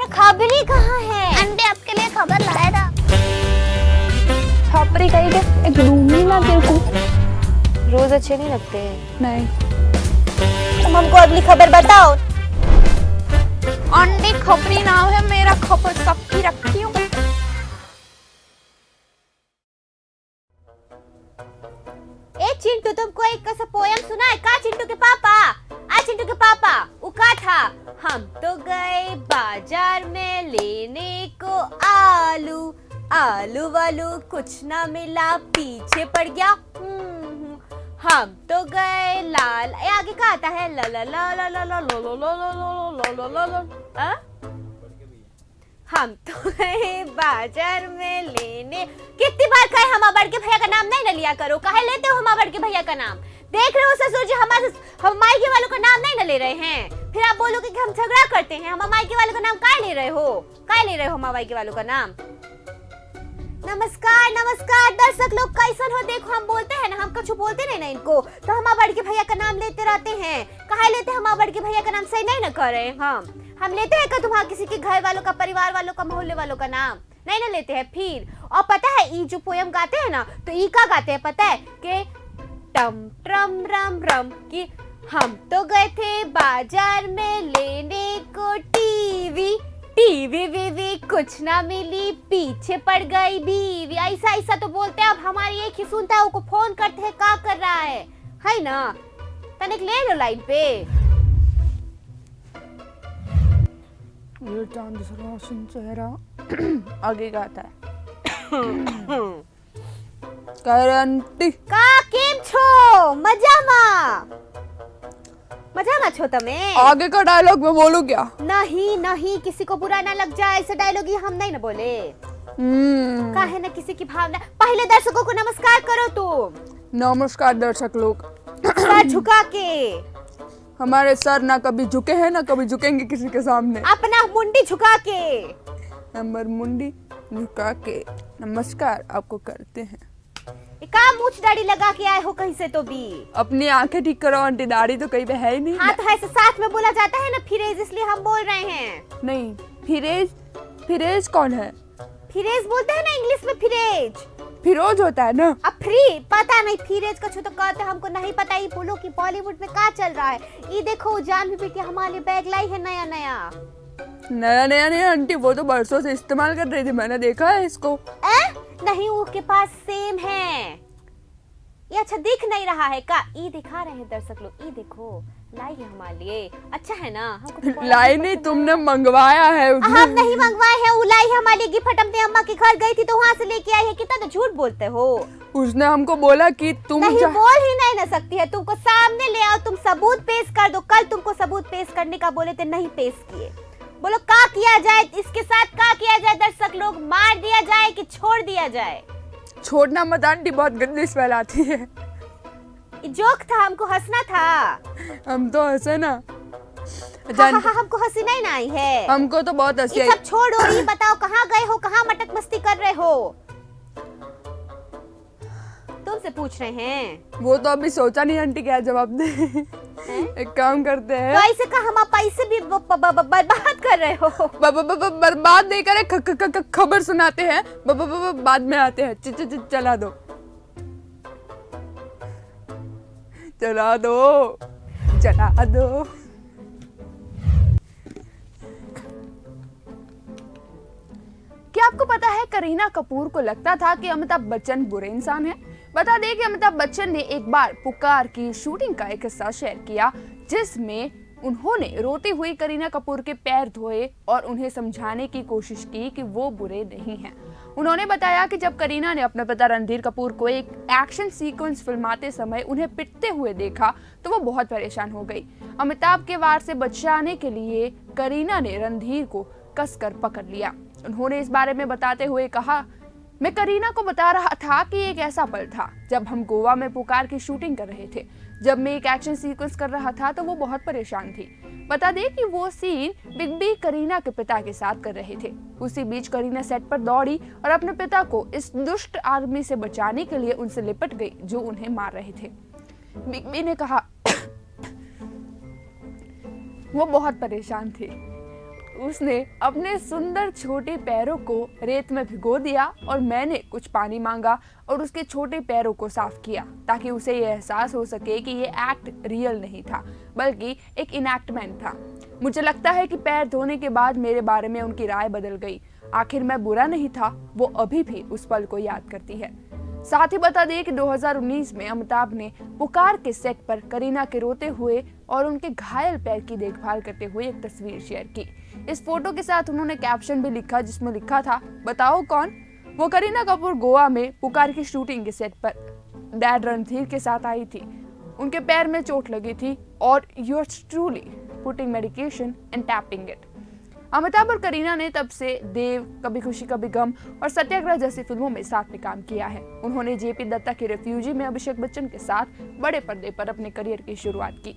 खबरी कहाँ है? आंटी आपके लिए खबर लाया था। छापरी कहीं के एक रूमी ना तेरे को रोज अच्छे नहीं लगते हैं। नहीं। तुम हमको अगली खबर बताओ। आंटी खबरी नाम है मेरा, खबर सबकी रखती हूँ। ए चिंटू, तुमको एक कैसा पोयम सुना है का? चिंटू के पापा, चिंटू के पापा उका था, हम तो गए बाजार में लेने को आलू, आलू वालू कुछ ना मिला, पीछे पड़ गया। हम तो गए लाल, आगे का आता है ला ला ला ला ला ला ला ला ला ला ला ला। हम तो गए बाजार में लेने, कितनी बार कहे हम बड़ के भैया का नाम नहीं न लिया करो, काहे लेते हो हम बड़ के भैया का नाम? देख रहे हो ससुर जी हम मायके वालों का नाम नहीं न ले रहे हैं, फिर आप बोलोगे कि हम झगड़ा करते हैं। हम मायके वालों का नाम काहे ले रहे हो? काहे ले रहे हो हम मायके वालों का नाम? नमस्कार नमस्कार दर्शक लोग, कैसन हो? देखो हम बोलते हैं ना, हम कुछ बोलते नहीं ना इनको, तो हम बड़ के भैया का नाम लेते रहते हैं। काहे लेते हैं हम बड़ के भैया का नाम? सही नहीं न कर रहे हम लेते हैं का तुम्हारा किसी के घर वालों का, परिवार वालों का, मोहल्ले वालों का नाम नहीं ना लेते हैं। फिर और पता है ई जो पोयम गाते हैं ना, तो ई का गाते हैं पता है कि टम ट्रम रम रम, कि हम तो गए थे बाजार में लेने को टीवी, टीवी वीवी कुछ ना मिली, पीछे पड़ गई बीवी। ऐसा ऐसा तो बोलते हैं। अब हमारी एक ही सुनता है, उसको फोन करते हैं क्या कर रहा है ना? तनिक ले लो लाइन पे। ये चांद सा रोशन चेहरा आगे गाता है। आंटी का केम छो? मजामा छो तमे? आगे का डायलॉग मैं बोलूं क्या? नहीं नहीं, किसी को बुरा ना लग जाए, ऐसा डायलॉग ही हम नहीं ना बोले। काहे ना किसी की भावना। पहले दर्शकों को नमस्कार करो तुम। नमस्कार दर्शक लोग। सर झुका के। हमारे सर ना कभी झुके हैं ना कभी झुकेंगे किसी के सामने। अपना मुंडी झुका के, नंबर मुंडी झुका के नमस्कार आपको करते हैं। का मूछ दाढ़ी लगा के आए हो कहीं से तो भी? अपनी आंखें ठीक करो आंटी, दाढ़ी तो कहीं पे है ही नहीं। हाँ तो ऐसे साथ में बोला जाता है ना फिरेज, इसलिए हम बोल रहे हैं। नहीं, फिरेज फिरेज कौन है? फिरेज बोलते हैं ना इंग्लिश में, फिरेज फिरोज होता है ना। अब फ्री पता नहीं, फिरेज का छो तो कहते हमको नहीं पता। ये बोलो कि बॉलीवुड में क्या चल रहा है। ये देखो जान भी बेटी हमारे लिए बैग लाई है नया नया नहीं आंटी, वो तो बरसों से इस्तेमाल कर रही थी, मैंने देखा है इसको। नहीं, वो के पास सेम है। ये अच्छा दिख नहीं रहा है का? ये दिखा रहे हैं दर्शक लोग, ये देखो लाई है हमारे लिए। अच्छा है ना? हमको लाई नहीं, तुमने मंगवाया है। हम नहीं मंगवाए हैं, वो लाई है हमारे लिए गिफ्ट। अपने अम्मा के घर गई थी तो वहाँ से लेके आई है। कितना तो झूठ बोलते हो। उसने हमको बोला कि तुम नहीं बोल ही नहीं ना सकती है, तुमको सामने ले आओ, तुम सबूत पेश कर दो। कल तुमको सबूत पेश करने का बोले थे, नहीं पेश किए। बोलो का किया जाए इसके साथ? का किया जाए दर्शक लोग? मार दिया जाए कि छोड़ दिया जाए? छोड़ना मत आंटी, बहुत गंदी स्मेल आती है। जोक था, हमको हंसना था। हम तो हंसे ना। हमको हंसी नहीं ना आई है। हमको तो बहुत हंसी आई। सब छोड़ो, ये बताओ कहाँ गए हो, कहाँ मटक मस्ती कर रहे हो? तुमसे पूछ रहे हैं। वो तो अभी सोचा नहीं आंटी क्या जवाब दे। एक काम करते हैं, तो ऐसे का हम पैसे भी बर्बाद कर रहे हो। बर्बाद नहीं करे, खबर सुनाते हैं, बाद में आते हैं। चला दो चला दो चला दो। क्या आपको पता है करीना कपूर को लगता था कि अमिताभ बच्चन बुरे इंसान हैं? बता दें कि अमिताभ बच्चन ने एक बार पुकार की शूटिंग का एक हिस्सा शेयर किया, जिसमें उन्होंने रोती हुई करीना कपूर के पैर धोए और उन्हें समझाने की कोशिश की कि वो बुरे नहीं हैं। उन्होंने बताया कि जब करीना ने अपने पिता रणधीर कपूर को एक एक्शन सीक्वेंस फिल्माते समय उन्हें पिटते हुए देखा तो वो बहुत परेशान हो गई। अमिताभ के वार से बचाने के लिए करीना ने रणधीर को कसकर पकड़ लिया। उन्होंने इस बारे में बताते हुए कहा, मैं करीना को बता रहा था कि एक ऐसा पल था जब हम गोवा में पुकार की शूटिंग कर रहे थे। जब मैं एक एक्शन सीक्वेंस कर रहा था तो वो बहुत परेशान थी। बता दें कि वो सीन बिग बी करीना के पिता के साथ कर रहे थे। उसी बीच करीना सेट पर दौड़ी और अपने पिता को इस दुष्ट आदमी से बचाने के लिए उनसे लिपट गई जो उन्हें मार रहे थे। बिग बी ने कहा वो बहुत परेशान थे। उसने अपने सुंदर छोटे पैरों को रेत में भिगो दिया और मैंने कुछ पानी मांगा और उसके छोटे पैरों को साफ किया ताकि उसे यह एहसास हो सके कि ये एक्ट रियल नहीं था बल्कि एक इनैक्टमेंट था। मुझे लगता है कि पैर धोने के बाद मेरे बारे में उनकी राय बदल गई। आखिर मैं बुरा नहीं था, वो अभी भी उस पल को याद करती है। साथ ही बता दें कि 2019 में अमिताभ ने पुकार के सेट पर करीना के रोते हुए और उनके घायल पैर की देखभाल करते हुए एक तस्वीर शेयर की। इस फोटो के साथ उन्होंने कैप्शन भी लिखा जिसमें लिखा था, बताओ कौन? वो करीना कपूर गोवा में पुकार की शूटिंग के सेट पर डैड रणधीर के साथ आई थी। उनके पैर में चोट लगी थी और yours truly putting medication and tapping it। Amitabh और करीना ने तब से देव, कभी खुशी कभी गम और सत्याग्रह जैसी फिल्मों में साथ में काम किया है। उन्होंने जेपी दत्ता की रेफ्यूजी में अभिषेक बच्चन के साथ बड़े पर्दे पर अपने करियर की शुरुआत की।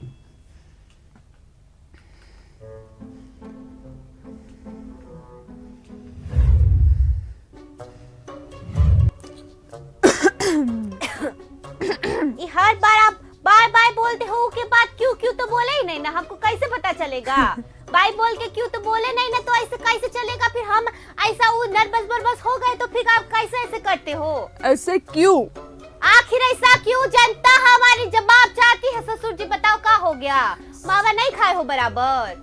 हर बार आप बाय बाय बोलते हो के बाद क्यों क्यों तो बोले ही नहीं ना, हमको कैसे पता चलेगा? बाय बोल के क्यों तो बोले नहीं ना, तो ऐसे कैसे चलेगा? फिर हम ऐसा वो नर्वस बर्वस हो गए तो फिर आप कैसे ऐसे करते हो? ऐसे क्यों? आखिर ऐसा क्यों? जनता हमारी जवाब चाहती है। ससुर जी बताओ क्या हो गया? मावा नहीं खाए हो बराबर?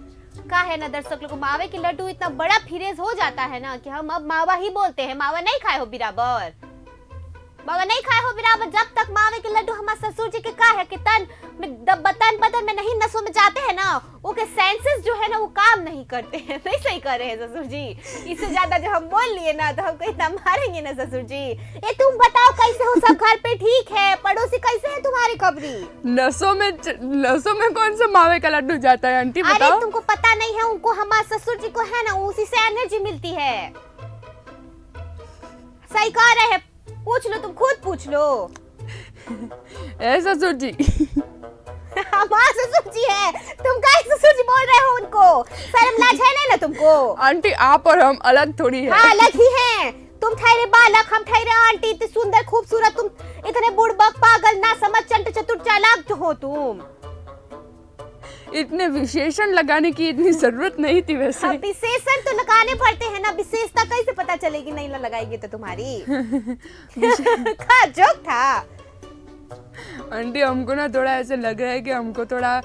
का है ना दर्शक लोग, मावे के लड्डू इतना बड़ा फिरेज हो जाता है ना कि हम अब मावा ही बोलते हैं। मावा नहीं खाए हो बराबर? मावा नहीं खाए हो बराबर? जब तक मावे के लड्डू हमारे ससुर जी के का है कि तन बदन में नहीं, नसों में जाते हैं ना, वो के सेंसेस जो है ना वो काम नहीं करते हैं। नहीं सही कर रहे हैं ससुर जी। इससे ज्यादा जो हम बोल लिए ना तो हमको इतना मारेंगे ना ससुर जी। ये तुम बताओ कैसे हो? सब घर पे ठीक है? पड़ोसी कैसे है तुम्हारी खबरी? नसों में कौन सा मावे का लड्डू जाता है आंटी, बताओ। अरे तुमको पता नहीं है, उनको हमारे ससुर जी को है ना उसी से एनर्जी मिलती है। सही कह रहे हैं, पूछ लो, तुम खुद पूछ लो। ऐसा ससुर जी हमारे ससुर जी है, तुम क्या ससुर जी बोल रहे हो? उनको शर्म लाज है नहीं ना तुमको? आंटी आप और हम अलग थोड़ी है। हाँ अलग ही हैं। तुम ठहरे बालक, हम ठहरे आंटी। इतनी सुंदर खूबसूरत, तुम इतने बुड़बक पागल ना समझ चंट चतुर चालाक हो तुम। इतने विशेषण लगाने की इतनी जरूरत नहीं थी वैसे। हाँ, विशेषण तो लगाने पड़ते हैं ना, विशेषता कैसे पता चलेगी नहीं लगाएगी तो तुम्हारी? का जोक था आंटी। हमको ना थोड़ा ऐसे लग रहा है कि हमको थोड़ा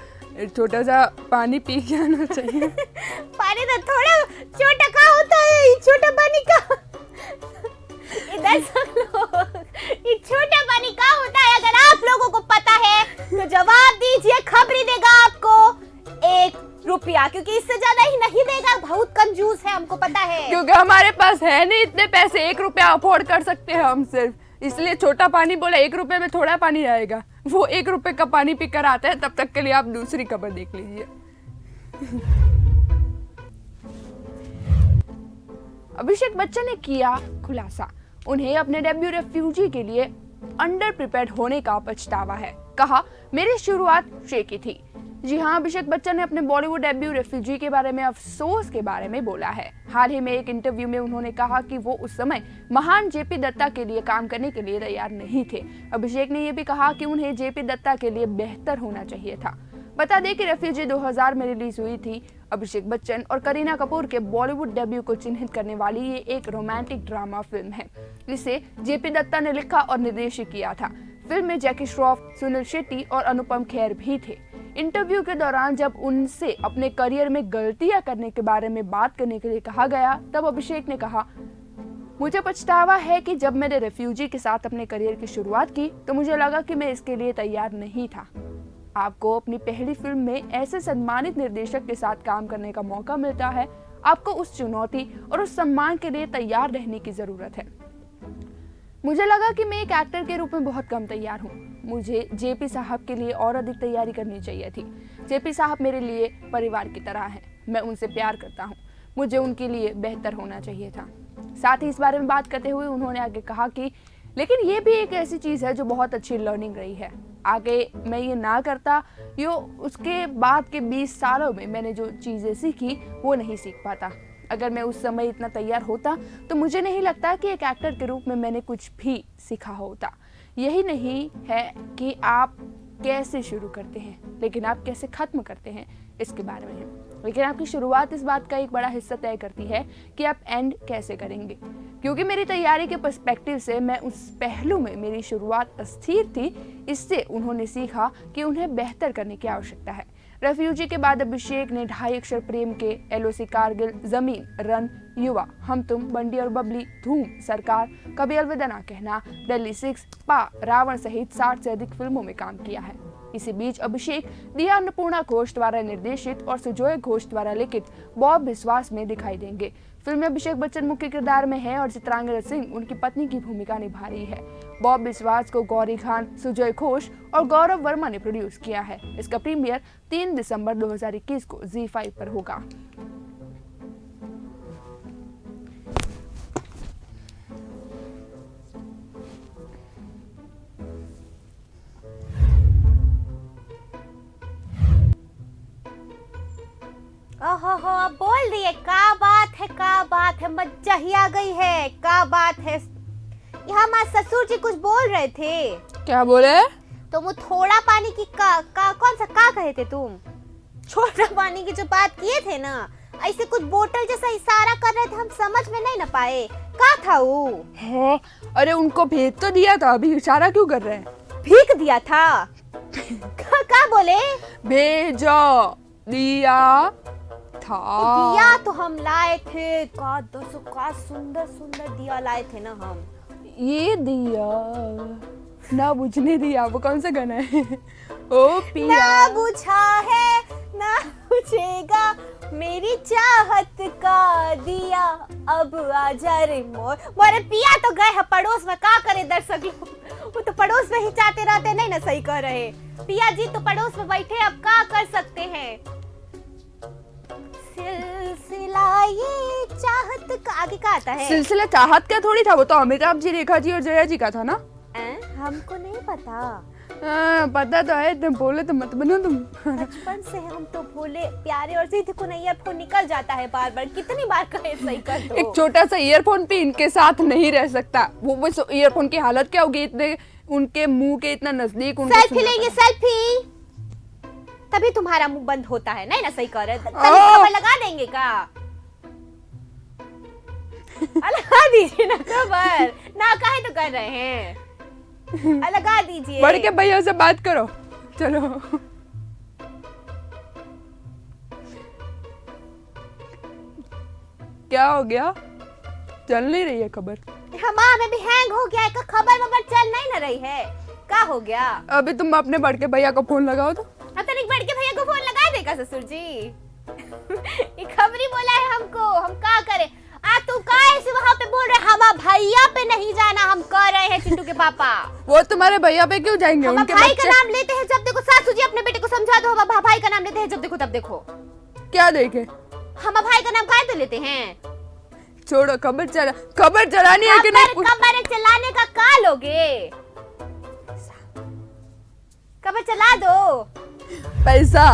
छोटा सा पानी पी के आना चाहिए। पानी तो थोड़ा छोटा का होता है, छोटा पानी का इधर सब लोग, ये छोटा पानी का होता है? अगर आप लोगों को पता है तो जवाब दीजिए। खबरी देगा आपको 1 रुपया, क्योंकि इससे ज्यादा ही नहीं देगा। बहुत कंजूस है, हमको पता है। क्योंकि हमारे पास है नहीं इतने पैसे, 1 रुपया अफोर्ड कर सकते हैं हम सिर्फ, इसलिए छोटा पानी बोला। 1 रुपए में थोड़ा पानी आएगा, वो 1 रुपए का पानी पीकर आता है। तब तक के लिए आप दूसरी खबर देख लीजिए। अभिषेक बच्चन ने किया खुलासा, उन्हें अपने डेब्यू रेफ्यूजी के लिए अंडर प्रिपेयर्ड होने का पछतावा है। कहा, मेरी शुरुआत शेकी थी। जी हाँ, अभिषेक बच्चन ने अपने बॉलीवुड डेब्यू रेफ्यूजी के बारे में अफसोस के बारे में बोला है। हाल ही में एक इंटरव्यू में उन्होंने कहा कि वो उस समय महान जेपी दत्ता के लिए काम करने के लिए तैयार नहीं थे। अभिषेक ने यह भी कहा कि उन्हें जेपी दत्ता के लिए बेहतर होना चाहिए था। बता दें कि रेफ्यूजी 2000 में रिलीज हुई थी। अभिषेक बच्चन और करीना कपूर के बॉलीवुड डेब्यू को चिन्हित करने वाली ये एक रोमांटिक ड्रामा फिल्म है। इसे जेपी दत्ता ने लिखा और निर्देशित किया था। फिल्म में जैकी श्रॉफ, सुनील शेट्टी और अनुपम खेर भी थे। इंटरव्यू के दौरान जब उनसे अपने करियर में गलतियां करने के बारे में बात करने के लिए कहा गया, तब अभिषेक ने कहा, मुझे पछतावा है कि जब मैंने रेफ्यूजी के साथ अपने करियर की शुरुआत की तो मुझे लगा कि मैं इसके लिए तैयार नहीं था। आपको अपनी पहली फिल्म में ऐसे सम्मानित निर्देशक के साथ काम करने का मौका मिलता है। आपको उस चुनौती और उस सम्मान के लिए तैयार रहने की जरूरत है। मुझे लगा कि मैं एक एक्टर के रूप में बहुत कम तैयार हूँ। मुझे जेपी साहब के लिए और अधिक तैयारी करनी चाहिए थी। जेपी साहब मेरे लिए परिवार की तरह हैं। मैं उनसे प्यार करता हूँ। मुझे उनके लिए बेहतर होना चाहिए था। साथ ही इस बारे में बात करते हुए उन्होंने आगे कहा कि लेकिन ये भी एक ऐसी चीज़ है जो बहुत अच्छी लर्निंग रही है। आगे मैं ये ना करता, यो उसके बाद के 20 सालों में मैंने जो चीज़ें सीखी वो नहीं सीख पाता। अगर मैं उस समय इतना तैयार होता तो मुझे नहीं लगता कि एक एक्टर के रूप में मैंने कुछ भी सीखा होता। यही नहीं है कि आप कैसे शुरू करते हैं, लेकिन आप कैसे ख़त्म करते हैं, इसके बारे में है। लेकिन आपकी शुरुआत इस बात का एक बड़ा हिस्सा तय करती है कि आप एंड कैसे करेंगे। क्योंकि मेरी तैयारी के पर्सपेक्टिव से मैं उस पहलू में मेरी शुरुआत अस्थिर थी, इससे उन्होंने सीखा कि उन्हें बेहतर करने की आवश्यकता है। रेफ्यूजी के बाद अभिषेक ने 2.5 अक्षर प्रेम के, एलओसी कारगिल, जमीन, रन, युवा, हम तुम, बंडी और बबली, धूम, सरकार, कभी अलविदा ना कहना, दिल्ली 6, पा, रावण सहित 60 से अधिक फिल्मों में काम किया है। इसी बीच अभिषेक दिया अन्नपूर्णा घोष द्वारा निर्देशित और सुजोय घोष द्वारा लिखित बॉब विश्वास में दिखाई देंगे। फिल्म में अभिषेक बच्चन मुख्य किरदार में है और चित्रांगदा सिंह उनकी पत्नी की भूमिका निभा रही है। बॉब विश्वास को गौरी खान, सुजोय घोष और गौरव वर्मा ने प्रोड्यूस किया है। इसका प्रीमियर 3 दिसंबर 2021 को ZEE5 पर होगा। ओहो अब बोल दिए, का बात है, मजा ही आ गई है, का बात है। यहाँ हमारे ससुर जी कुछ बोल रहे थे। क्या बोले? तुम थोड़ा पानी की कौन सा कहे थे तुम? छोटा पानी की जो बात किए थे ना, ऐसे कुछ बोतल जैसा इशारा कर रहे थे, हम समझ में नहीं ना पाए का था वो। हाँ, अरे उनको भेज तो दिया था, अभी इशारा क्यों कर रहे हैं? भीख दिया था। का बोले? भेजो दिया था। दिया तो हम लाए थे, का सुंदर दिया लाए थे ना हम। ये दिया ना बुझने दिया, वो कौन सा गाना है? ओ पिया ना बुझा है ना बुझेगा मेरी चाहत का दिया, अब आजा रे मोरे पिया। तो गए है पड़ोस में, का करे दर्शक लोग, वो तो पड़ोस में ही चाहते रहते, नहीं ना सही कर रहे। पिया जी तो पड़ोस में बैठे, अब का कर सकते हैं। सिलसिला ये चाहत का आगे का आता है। सिलसिला चाहत का थोड़ी था, वो तो अमिताभ जी, रेखा जी और जया जी का था ना। हमको नहीं पता। पता तो है, तुम बोले तो मत बनो तुम। बचपन से हम तो भोले प्यारे, और सीधे को ईयरफोन निकल जाता है बार बार, कितनी बार कहे सही कर दो। एक छोटा सा ईयरफोन भी इनके साथ नहीं रह सकता। वो ईयरफोन की हालत क्या होगी, इतने उनके मुंह के इतना नजदीक। सेल्फी लेंगे, सेल्फी, तभी तुम्हारा मुंह बंद होता है, नहीं ना सही कर रहे। खबर लगा देंगे का? लगा दीजिए ना खबर, ना काहे तो कर रहे हैं, लगा दीजिए। बढ़ के भैया से बात करो, चलो। क्या हो गया? चल नहीं रही है खबर? हमारा में भी हैंग हो गया है, का खबर चल नहीं ना रही है, का हो गया? अभी तुम अपने बढ़ के भैया को फोन लगाओ तो। अतनिक बढ़ के भैया को फोन लगा देगा ससुर जी। ये खबरी बोला है हमको, हम का करें? तू काहे से वहाँ पे बोल रहे? हमारा भैया पे नहीं जाना, हम कह रहे हैं चिंटू के पापा। वो तुम्हारे भैया पे क्यों जाएंगे? उनके भाई का नाम लेते हैं जब देखो। सासू जी अपने बेटे को समझा दो, हम भाई का नाम लेते हैं जब देखो तब देखो। क्या देखे? हम भाई का नाम काहे तो लेते हैं? छोड़ो, खबर चलानी है कि नहीं? खबर चलाने का का लोगे? खबर चला दो। पैसा।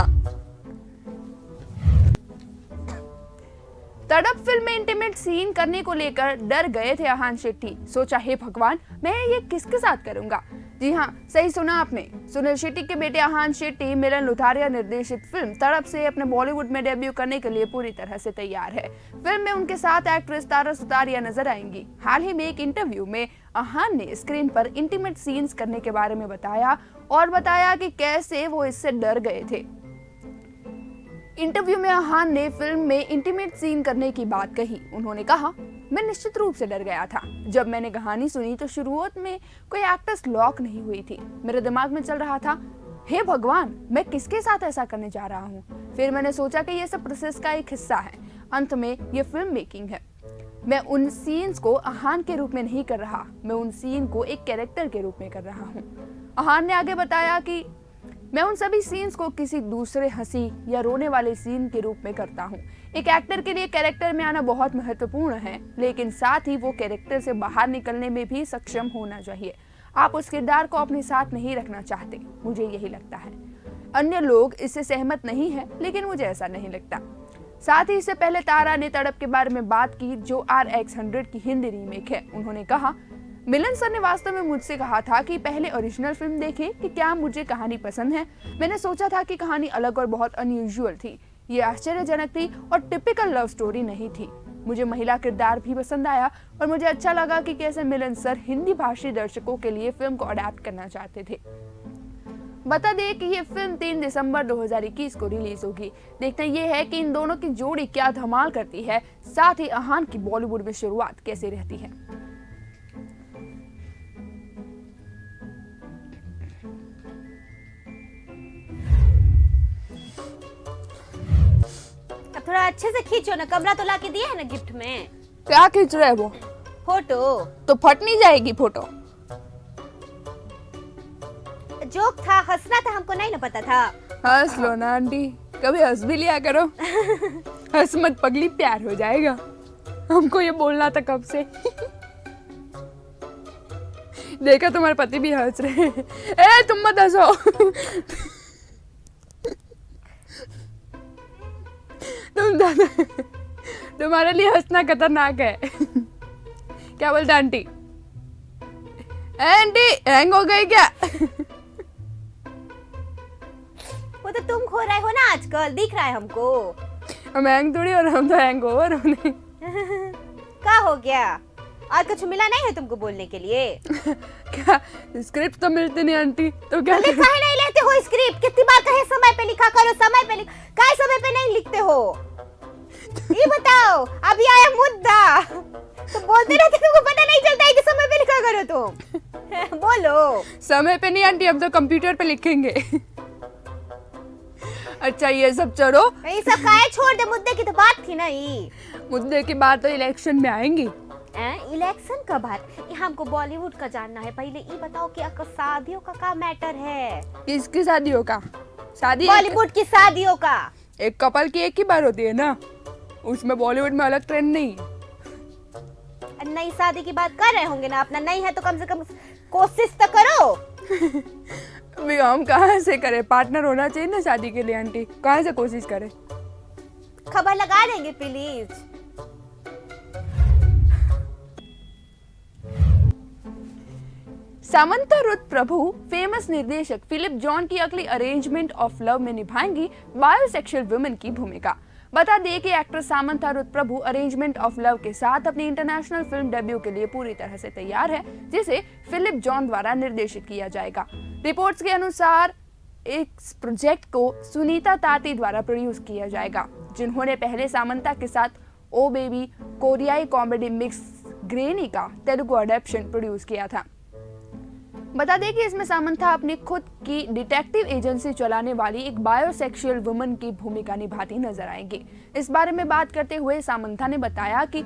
तड़प फिल्म में इंटीमेट सीन करने को लेकर डर गए थे अहान शेट्टी। सोचा, हे भगवान, मैं ये किसके साथ करूंगा? जी हाँ, सही सुना आपने। सुनील शेट्टी के बेटे अहान शेट्टी मिलन लुथारिया निर्देशित फिल्म तड़प से अपने बॉलीवुड में डेब्यू करने के लिए पूरी तरह से तैयार है। फिल्म में उनके साथ एक्ट्रेस तारा सुतारिया नजर आएंगी। हाल ही में एक इंटरव्यू में अहान ने स्क्रीन पर इंटीमेट सीन्स करने के बारे में बताया और बताया कि कैसे वो इससे डर गए थे। इंटरव्यू में अहान ने फिल्म में इंटीमेट सीन करने की बात कही। उन्होंने कहा, मैं निश्चित रूप से डर गया था। जब मैंने कहानी सुनी तो शुरुआत में कोई एक्ट्रेस लॉक नहीं हुई थी। मेरे दिमाग में चल रहा था, हे भगवान, मैं किसके साथ ऐसा करने जा रहा हूँ। फिर मैंने सोचा कि ये सब प्रोसेस का एक हिस्सा है। अंत में ये फिल्म मेकिंग है। मैं उन सीन्स को अहान के रूप में नहीं कर रहा, मैं उन सीन को एक कैरेक्टर के रूप में कर रहा हूँ। अहान ने आगे बताया कि मैं उन सभी सीन्स को किसी दूसरे हंसी या रोने वाले सीन के रूप में करता हूँ। एक एक्टर के लिए कैरेक्टर में आना बहुत महत्वपूर्ण है, लेकिन साथ ही वो कैरेक्टर से बाहर निकलने में भी सक्षम होना चाहिए। आप उस किरदार को अपने साथ नहीं रखना चाहते, मुझे यही लगता है। अन्य लोग इससे सहमत नहीं है, लेकिन मुझे ऐसा नहीं लगता। साथ ही इससे पहले तारा ने तड़प के बारे में बात की, जो RX100 की हिंदी रीमेक है। उन्होंने कहा, मिलन सर ने वास्तव में मुझसे कहा था कि पहले ओरिजिनल फिल्म देखें कि क्या मुझे कहानी पसंद है। मैंने सोचा था कि कहानी अलग और बहुत अनयूजुअल थी। ये आश्चर्यजनक थी और टिपिकल लव स्टोरी नहीं थी। मुझे महिला किरदार भी पसंद आया और मुझे अच्छा लगा कि कैसे मिलन सर हिंदी भाषी दर्शकों के लिए फिल्म को अडेप्ट करना चाहते थे। बता दें कि ये फिल्म 3 दिसंबर 2021 को रिलीज होगी। देखना यह है कि इन दोनों की जोड़ी क्या धमाल करती है, साथ ही अहान की बॉलीवुड में शुरुआत कैसे रहती है। अब थोड़ा अच्छे से खींचो ना, कमरा तो लाके दिया है ना गिफ्ट में। क्या खींच रहे वो? फोटो तो फट नहीं जाएगी फोटो। जोक था, हंसना था, हमको नहीं ना पता था। हंस लो ना आंटी, कभी हंस भी लिया करो। हंस मत पगली, प्यार हो जाएगा। हमको ये बोलना था कब से। देखा तुम्हारे पति भी हंस रहे हैं। ए तुम मत हंसो। तुम्हारे लिए हंसना खतरनाक है। क्या बोलते आंटी? आंटी हैंग हो गई क्या? वो तो तुम खो रहे हो ना आजकल, दिख रहा है हमको। हम हैंग थोड़ी और हम तो हैंग ओवर होने। क्या हो गया? और कुछ मिला नहीं है तुमको बोलने के लिए? क्या स्क्रिप्ट तो मिलती नहीं आंटी, तो क्या काहे नहीं लेते हो स्क्रिप्ट? कितनी बार कहे समय पे लिखा करो, समय पे काहे समय पे नहीं लिखते हो? ये बताओ, अभी आया मुद्दा तो बोलते रहते, तुमको पता नहीं चलता है कि समय पे लिखा करो तुम। बोलो। समय पे नहीं आंटी, हम तो कंप्यूटर पे लिखेंगे। अच्छा ये सब छोड़ो, ये सब काहे छोड़ दे, मुद्दे की तो बात थी ना। ये मुद्दे की बात तो इलेक्शन में आएंगी। इलेक्शन कब है? हमको बॉलीवुड का जानना है। पहले ये बताओ कि शादियों का क्या मैटर है? किसकी शादियों का? शादी बॉलीवुड की शादियों का। एक कपल की एक ही बार होती है ना, उसमें बॉलीवुड में अलग ट्रेंड नहीं है। नई शादी की बात कर रहे होंगे ना अपना, नहीं है तो कम से कम कोशिश तो करो। अभी हम कहाँ से करें? पार्टनर होना चाहिए ना शादी के लिए आंटी, कहाँ से कोशिश करें? खबर लगा देंगे please. Samantha Ruth Prabhu famous निर्देशक फिलिप जॉन की अगली अरेंजमेंट ऑफ लव में निभाएंगी बायोसेक्सुअल वुमेन की भूमिका। बता दें कि actress Samantha Ruth Prabhu arrangement of love के साथ अपनी इंटरनेशनल फिल्म डेब्यू के लिए पूरी तरह से तैयार है, जिसे फिलिप जॉन द्वारा निर्देशित किया जाएगा। रिपोर्ट्स के अनुसार इस प्रोजेक्ट को सुनीता ताती द्वारा प्रोड्यूस किया जाएगा, जिन्होंने पहले सामंथा के साथ ओ बेबी कोरियाई कॉमेडी मिक्स ग्रेनी का तेलुगु अडेप्शन प्रोड्यूस किया था। बता दें कि इसमें सामंथा अपनी खुद की डिटेक्टिव एजेंसी चलाने वाली एक बायोसेक्सुअल वुमन की भूमिका निभाती नजर आएंगी। इस बारे में बात करते हुए सामंथा ने बताया कि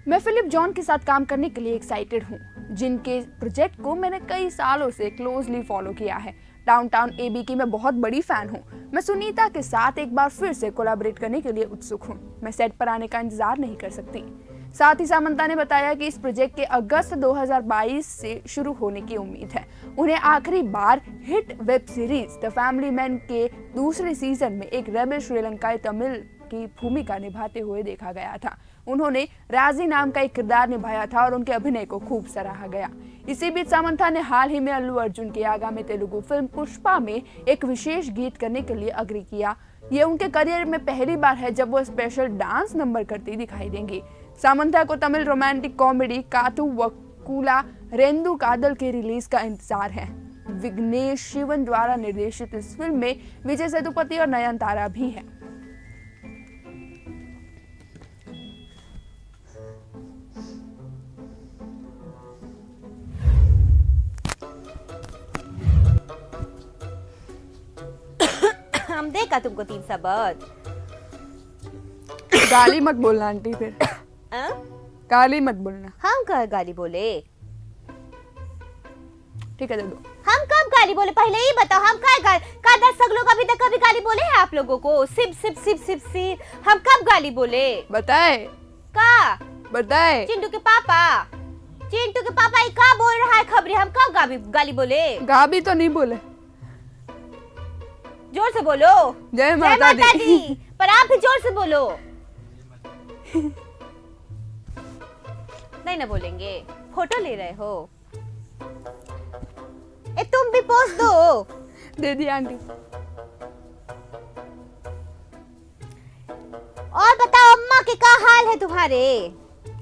मैं फिलिप जॉन के साथ काम करने के लिए एक्साइटेड हूँ, जिनके प्रोजेक्ट को मैंने कई सालों से क्लोजली फॉलो किया है। डाउनटाउन एबी की मैं बहुत बड़ी फैन हूँ। मैं सुनीता के साथ एक बार फिर से कोलैबोरेट करने के लिए उत्सुक हूँ। मैं सेट पर आने का इंतजार नहीं कर सकती। साथ ही सामंथा ने बताया कि इस प्रोजेक्ट के अगस्त 2022 से शुरू होने की उम्मीद है। उन्हें आखिरी बार hit web series the family man के दूसरे सीजन में एक रेबल श्रीलंकाई तमिल की भूमिका निभाते हुए देखा गया था। उन्होंने राजी नाम का एक किरदार निभाया था और उनके अभिनय को खूब सराहा गया। इसी बीच सामंथा ने हाल ही में अल्लू अर्जुन की आगामी तेलुगु फिल्म पुष्पा में एक विशेष गीत करने के लिए अग्री किया। ये उनके करियर में पहली बार है जब वो स्पेशल डांस नंबर करती दिखाई देंगी। सामंथा को तमिल रोमांटिक कॉमेडी कातु वकुला रेंदु कादल के रिलीज का इंतजार है। विघ्नेश शिवन द्वारा निर्देशित इस फिल्म में विजय सेतुपति और नयनतारा भी है। हम देखा तुमको 3 शब्द। गाली मत बोलना आंटी, फिर गाली मत बोलना। हम कब गाली बोले? ठीक है दे दो। हम कब गाली बोले पहले ही बताओ। हम का दर्शक लोग अभी तक कभी गाली बोले हैं आप लोगों को? सिप सिप सिप सिप सिप हम कब गाली बोले? बताए का बताए। चिंटू के पापा ये का बोल रहा है खबरी? हम कब गाली बोले? गाभी तो नहीं बोले। जोर से बोलो। जय माता दी। पर आप भी जोर से बोलो। नहीं ना बोलेंगे? फोटो ले रहे हो? ए तुम भी पोस्ट दो। दे दिया आंटी। के क्या हाल है तुम्हारे?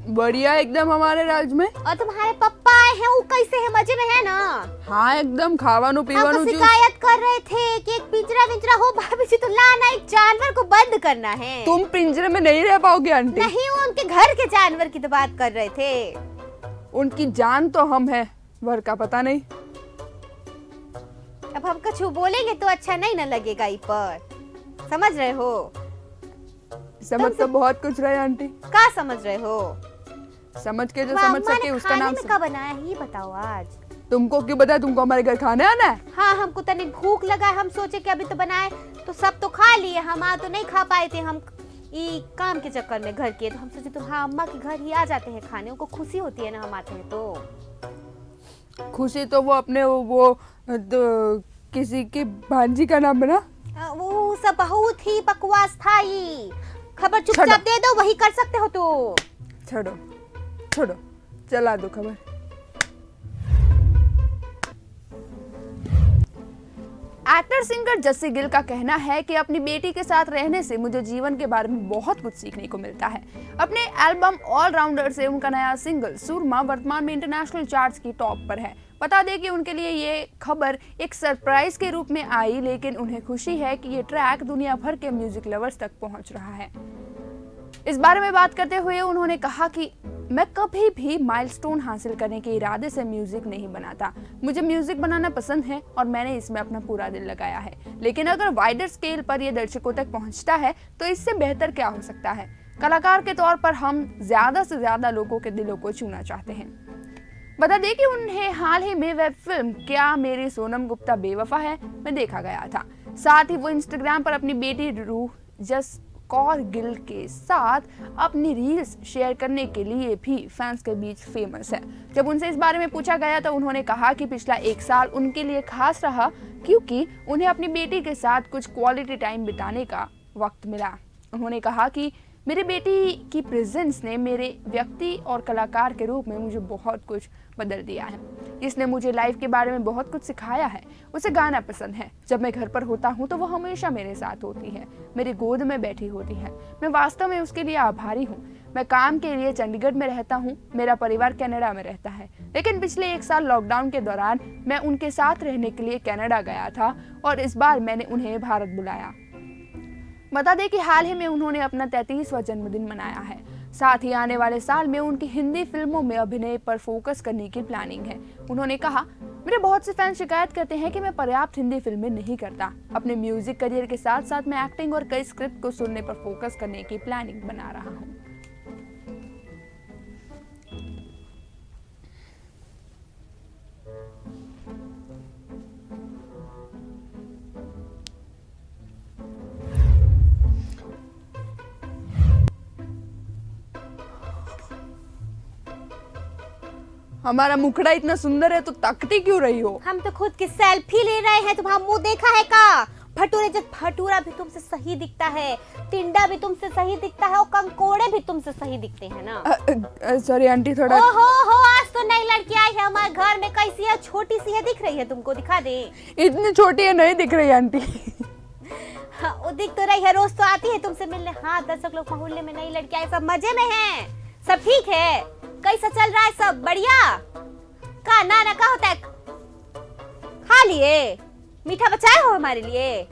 बढ़िया एकदम हमारे राज्य में। और तुम्हारे पप्पा आए हैं, वो कैसे है? मजे में है ना? हाँ एकदम खावानु पीवानु हमको शिकायत कर रहे थे कि एक पिंजरा विंजरा हो भाभी जी, तो लाना, एक जानवर को बंद करना है। तुम पिंजरे में नहीं रह पाओगे आंटी। नहीं, वो उनके घर के जानवर की तो बात कर रहे थे। उनकी जान तो हम है, वर का पता नहीं। अब हम कछु बोलेंगे तो अच्छा नहीं न लगेगा इस पर, समझ रहे हो? समझ तो बहुत कुछ रहे आंटी। क्या समझ रहे हो? समझ के जो समझ सके उसका नाम। क्या बनाया है ये बताओ आज? तुमको क्यों बताया? तुमको हमारे घर खाने आना है? हाँ, हमको तनी भूख लगा है, हम सोचे कि अभी तो बनाए तो सब तो खा लिए, हम आ तो नहीं खा पाए थे, हम ये काम के चक्कर में घर के, तो हम सोचे तो हाँ अम्मा के घर ही आ जाते हैं खाने, उनको खुशी होती है ना हम आते हैं तो। खुशी तो वो अपने वो तो किसी की भांजी का नाम बना। वो सब बहुत ही बकवास था, ये खबर चुपचाप दे दो, वही कर सकते हो तो। छोड़ो छोड़ो, चला दो खबर। एक्टर सिंगर जस्सी गिल का कहना है कि अपनी बेटी के साथ रहने से मुझे जीवन के बारे में बहुत कुछ सीखने को मिलता है। अपने एल्बम ऑलराउंडर से उनका नया सिंगल सुरमा वर्तमान में इंटरनेशनल चार्ट्स की टॉप पर है। बता दें कि उनके लिए ये खबर एक सरप्राइज के रूप में आई, लेकिन उन्हें खुशी है कि ये ट्रैक दुनिया भर के म्यूजिक लवर्स तक पहुंच रहा है। इस बारे में बात करते हुए उन्होंने कहा कि मैं कभी भी माइलस्टोन हासिल करने के इरादे से म्यूजिक नहीं बनाता। मुझे म्यूजिक बनाना पसंद है और मैंने इसमें अपना पूरा दिल लगाया है, लेकिन अगर वाइडर स्केल पर यह दर्शकों तक पहुंचता है तो इससे बेहतर क्या हो सकता है। कलाकार के तौर पर हम ज्यादा से ज्यादा लोगों के दिलों को छूना चाहते हैं। बता दें कि उन्हें हाल ही में वेब फिल्म क्या मेरी सोनम गुप्ता बेवफा है में देखा गया था। साथ ही वो इंस्टाग्राम पर अपनी बेटी रूह जस कौर गिल के साथ अपनी रील्स शेयर करने के लिए भी फैंस के बीच फेमस है। जब उनसे इस बारे में पूछा गया तो उन्होंने कहा कि पिछला एक साल उनके लिए खास रहा क्योंकि उन्हें अपनी बेटी के साथ कुछ क्वालिटी टाइम बिताने का वक्त मिला। उन्होंने कहा कि मेरी बेटी की प्रेजेंस ने मेरे व्यक्ति और कलाकार के रूप में मुझे बहुत कुछ बदल दिया है। इसने मुझे लाइफ के बारे में बहुत कुछ सिखाया है। उसे गाना पसंद है। जब मैं घर पर होता हूँ तो वो हमेशा मेरे साथ होती है, मेरी गोद में बैठी होती है। मैं वास्तव में उसके लिए आभारी हूँ। मैं काम के लिए चंडीगढ़ में रहता हूँ, मेरा परिवार कनाडा में रहता है, लेकिन पिछले एक साल लॉकडाउन के दौरान मैं उनके साथ रहने के लिए कनाडा गया था और इस बार मैंने उन्हें भारत बुलाया। बता दें कि हाल ही में उन्होंने अपना 33वां जन्मदिन मनाया है। साथ ही आने वाले साल में उनकी हिंदी फिल्मों में अभिनय पर फोकस करने की प्लानिंग है। उन्होंने कहा, मेरे बहुत से फैन शिकायत करते हैं कि मैं पर्याप्त हिंदी फिल्में नहीं करता। अपने म्यूजिक करियर के साथ साथ मैं एक्टिंग और कई स्क्रिप्ट को सुनने पर फोकस करने की प्लानिंग बना रहा हूँ। हमारा मुखड़ा इतना सुंदर है तो ताकती क्यों रही हो? हम तो खुद की सेल्फी ले रहे हैं, तुम्हारा मुंह देखा है का? भटूरे जब भटूरा भी तुमसे सही दिखता है, टिंडा भी तुमसे सही दिखता है और कंकोड़े भी तुमसे सही दिखते हैं ना। सॉरी आंटी, थोड़ा हो आज तो नई लड़की आई है हमारे घर में। कैसी है? छोटी सी है, दिख रही है तुमको? दिखा दे। इतनी छोटी है, नहीं दिख रही आंटी। हाँ, वो दिख तो रही है, रोज तो आती है तुमसे मिलने। हाँ, दर्शक लोग मोहल्ले में नई लड़की आई, सब मजे में हैं, सब ठीक है? कैसा चल रहा है? सब बढ़िया? का नाना का होता है? खा लिए? मीठा बचाए हो हमारे लिए?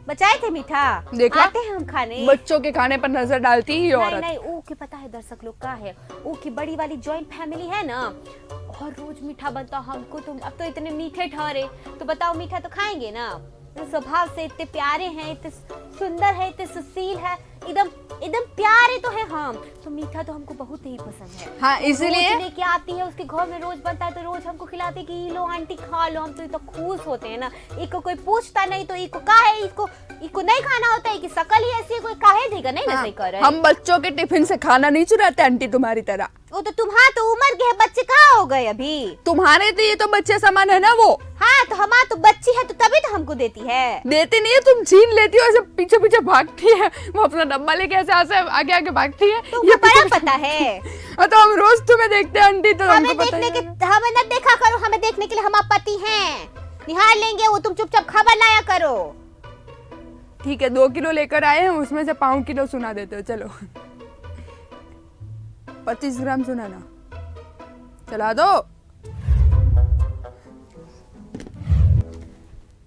बचाए थे मीठा? देखा? आते हैं हम खाने। बच्चों के खाने पर नजर डालती ही औरत। नहीं, वो की पता है दर्शक लोग का है, वो की बड़ी वाली जॉइंट फैमिली है ना, और रोज मीठा बनता हमको। तुम अब तो इतने मीठे ठहरे तो बताओ, मीठा तो खाएंगे ना। स्वभाव से इतने प्यारे हैं, इतने सुंदर है, इतने सुशील है, एकदम एकदम प्यारे तो है हम। तो मीठा तो हमको बहुत ही पसंद है। हाँ, इसीलिए लेके आती है, उसके घर में रोज बनता है तो रोज हमको खिलाती कि लो आंटी खा लो। हम तो खुश होते हैं ना। इसको कोई पूछता नहीं तो इसको का है, इसको नहीं खाना होता है कि शकल ही ऐसी है, कोई काहे देगा? नहीं ना, सही कर रहे। हम बच्चों के टिफिन से खाना नहीं चुराते आंटी तुम्हारी तरह। वो तो तुम्हारा तो उम्र के है, बच्चे कहाँ हो गए अभी? तुम्हारे तो ये तो बच्चे समान है ना वो। हाँ, तो हमारा तो बच्ची है तो तभी तो हमको देती है। देती नहीं है, तुम छीन लेती हो, ऐसे पीछे पीछे भागती है। वो अपना डब्बा लेके ऐसे आगे आगे भागती है। ये बड़ा पता है। तो हम रोज तुम्हें देखते हैं आंटी, तो हमें देखने के, हमें न देखा करो, हमें देखने के लिए हमारे पति हैं, निहार लेंगे वो। तुम चुपचाप खबर लाया करो। ठीक है, 2 किलो लेकर आए हैं, उसमें से 5 किलो सुना देते हो। चलो 25 ग्राम सुनाना चला दो।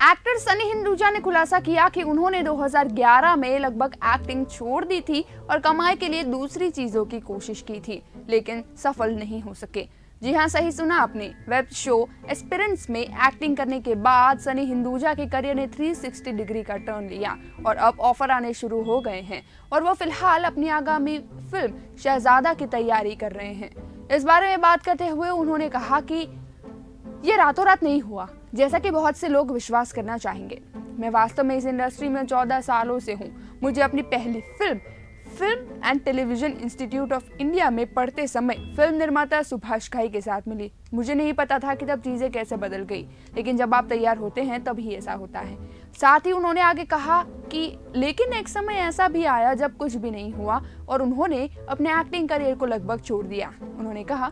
एक्टर सनी हिंदुजा ने खुलासा किया कि उन्होंने 2011 में लगभग एक्टिंग छोड़ दी थी और कमाई के लिए दूसरी चीजों की कोशिश की थी, लेकिन सफल नहीं हो सके। जी हाँ, सही सुना आपने। वेब शो एस्पिरेंट्स में एक्टिंग करने के बाद सनी हिंदुजा के करियर ने 360 डिग्री का टर्न लिया और अब ऑफर आने शुरू हो गए हैं और वो फिलहाल अपनी आगामी फिल्म शहजादा की तैयारी कर रहे हैं। इस बारे में बात करते हुए उन्होंने कहा कि ये रातों रात नहीं हुआ, जैसा कि बहुत से लोग विश्वास करना चाहेंगे। मैं वास्तव में इस इंडस्ट्री में 14 सालों से हूँ। मुझे अपनी पहली film and television institute of India में पढ़ते समय फिल्म निर्माता सुभाष घई के साथ मिली। मुझे नहीं पता था कि तब चीजें कैसे बदल गई, लेकिन जब आप तैयार होते हैं तभी ऐसा होता है। साथ ही उन्होंने आगे कहा कि लेकिन एक समय ऐसा भी आया जब कुछ भी नहीं हुआ और उन्होंने अपने एक्टिंग करियर को लगभग छोड़ दिया। उन्होंने कहा,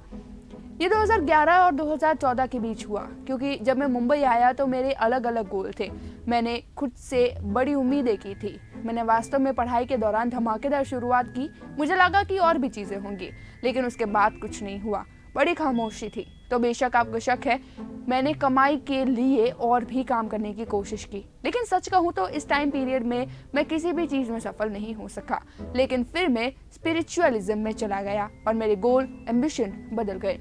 ये 2011 और 2014 के बीच हुआ, क्योंकि जब मैं मुंबई आया तो मेरे अलग अलग गोल थे। मैंने खुद से बड़ी उम्मीदें की थी। मैंने वास्तव में पढ़ाई के दौरान धमाकेदार शुरुआत की। मुझे लगा कि और भी चीजें होंगी, लेकिन उसके बाद कुछ नहीं हुआ। बड़ी खामोशी थी। तो बेशक आपको शक है, मैंने कमाई के लिए और भी काम करने की कोशिश की, लेकिन सच कहूँ तो इस टाइम पीरियड में मैं किसी भी चीज में सफल नहीं हो सका। लेकिन फिर मैं स्पिरिचुअलिज्म में चला गया और मेरे गोल, एम्बिशन बदल गए।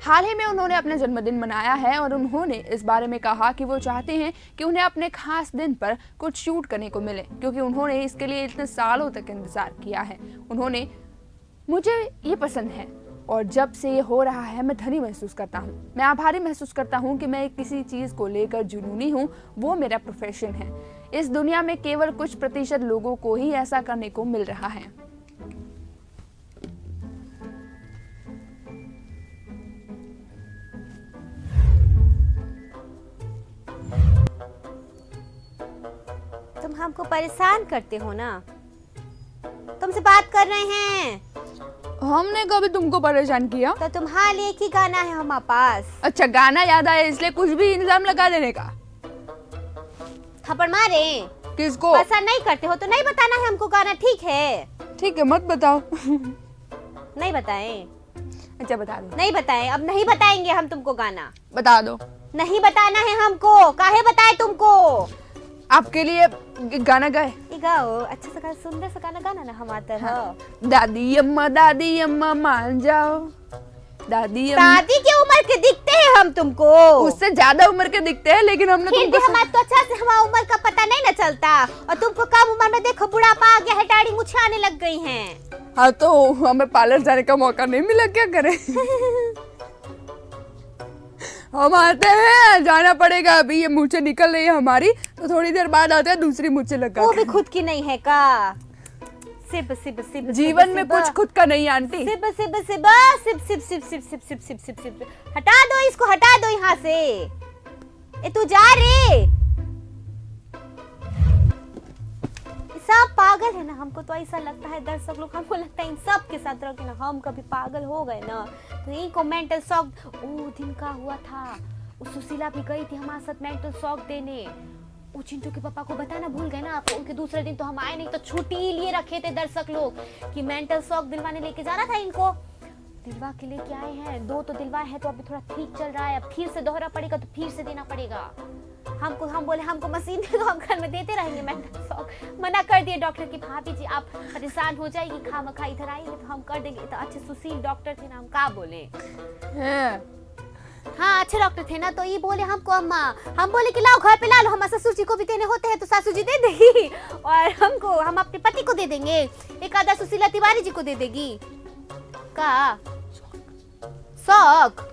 हाल ही में उन्होंने अपना जन्मदिन मनाया है और उन्होंने इस बारे में कहा कि वो चाहते हैं कि उन्हें अपने खास दिन पर कुछ शूट करने को मिले, क्योंकि उन्होंने इसके लिए इतने सालों तक इंतजार किया है। उन्होंने, मुझे ये पसंद है और जब से ये हो रहा है मैं धनी महसूस करता हूँ। मैं आभारी महसूस करता हूँ कि मैं किसी चीज को लेकर जुनूनी हूँ। वो मेरा प्रोफेशन है। इस दुनिया में केवल कुछ प्रतिशत लोगों को ही ऐसा करने को मिल रहा है। तुम हमको परेशान करते हो ना, तुमसे बात कर रहे हैं। हमने कभी तुमको परेशान किया? तो तुम्हारे एक ही गाना है हमारे पास। अच्छा, गाना याद आया इसलिए कुछ भी इंतजाम लगा देने का। थप्पड़ मारे? किसको? पसंद नहीं करते हो तो नहीं बताना है हमको गाना, ठीक है? ठीक है, मत बताओ। नहीं बताएं? अच्छा, बता दो। नहीं बताएं, अब नहीं बताएंगे हम तुमको गाना। बता दो। नहीं बताना है हमको। काहे बताए तुमको? आपके लिए गाना गाए? गाओ, अच्छा सा गाना, सुंदर सा गाना गाना ना हमारे तरह। हाँ। दादी अम्मा मान जाओ। दादी की उम्र के दिखते हैं हम तुमको? उससे ज्यादा उम्र के दिखते हैं, लेकिन हमने तुमको हमारे तो अच्छा से हमारी उम्र का पता नहीं ना चलता, और तुमको कम उम्र में देखो बुढ़ापा आ गया है, दाढ़ी मुछे आने लग गई हैं। हाँ, तो हमें पार्लर जाने का मौका नहीं मिला, क्या करें? हम आते हैं, जाना पड़ेगा। अभी ये मुझे निकल रही है हमारी, तो थोड़ी देर बाद आते हैं दूसरी मुझे लगा। वो भी खुद की नहीं है का? सिप सिप सिप जीवन में कुछ खुद का नहीं आंटी। सिप सिप सिप सिप सिप सिप सिप सिप सिप सिप सिप सिप हटा दो इसको, हटा दो यहाँ से। ए तू जा रे। सब पागल है ना, हमको तो ऐसा लगता है, दर्शक लोग हमको लगता है इन सब के साथ रह के ना हम कभी पागल हो गए ना, तो इनको मेंटल शॉक। ओ दिन का हुआ था, सुशीला भी गई थी हमारे साथ मेंटल शॉक देने। वो चिंटू के पापा को बताना भूल गए ना आपको, उनके दूसरे दिन तो हम आए नहीं, तो छुट्टी लिए रखे थे दर्शक लोग कि मेंटल शॉक दिलवाने लेके जाना था इनको। दिलवा के लेके आए हैं, 2 तो दिलवाए हैं, तो अभी थोड़ा ठीक चल रहा है। अब फिर से दोहरा पड़ेगा तो फिर से देना पड़ेगा हमको। हम बोले हमको मशीन दे दो, हम घर में देते रहेंगे मेंटल शॉक। मना कर दिए डॉक्टर की, भाभी जी आप परेशान हो जाएगी, खामखा इधर आएंगे तो हम कर देंगे। तो अच्छे सुशील डॉक्टर थे ना, हम क्या बोले। हाँ अच्छे डॉक्टर थे ना, तो ये बोले हमको अम्मा, हम बोले कि लाओ घर पे ला लो, हमारे ससुर जी को भी देने होते हैं तो सासू जी दे देगी, और हमको, हम अपने पति को दे देंगे, एक आधा सुशीला तिवारी जी को दे देगी। का शौक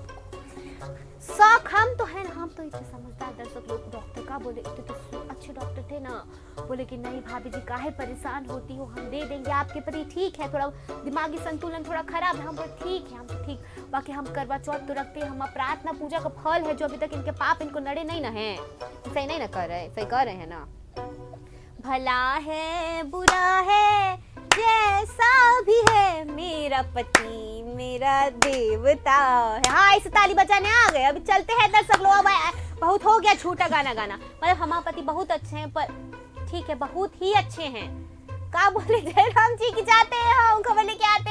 हम तो है ना, हम तो इतने समझदार दर्शक लोग। डॉक्टर का बोले, इतने तो अच्छे डॉक्टर थे ना, बोले कि नहीं भाभी जी काहे परेशान होती हो, हम दे देंगे आपके पति ठीक है, थोड़ा दिमागी संतुलन थोड़ा खराब है। हम बोले ठीक है, हम तो ठीक। बाकी हम करवा चौथ तो रखते हैं, हम प्रार्थना पूजा का फल है जो अभी तक इनके पाप इनको नड़े नहीं ना है। सही नहीं ना कर रहे, सही कर रहे हैं ना। भला है बुरा है जैसा भी है, मेरा पति मेरा देवता है। हाँ इसे ताली बजाने आ गए। अभी चलते हैं दर्शक लोग, बहुत हो गया छोटा गाना गाना। मतलब हमारे पति बहुत अच्छे हैं, पर ठीक है बहुत ही अच्छे हैं। का बोले जयराम जी की जाते हैं, हम खबर लेके आते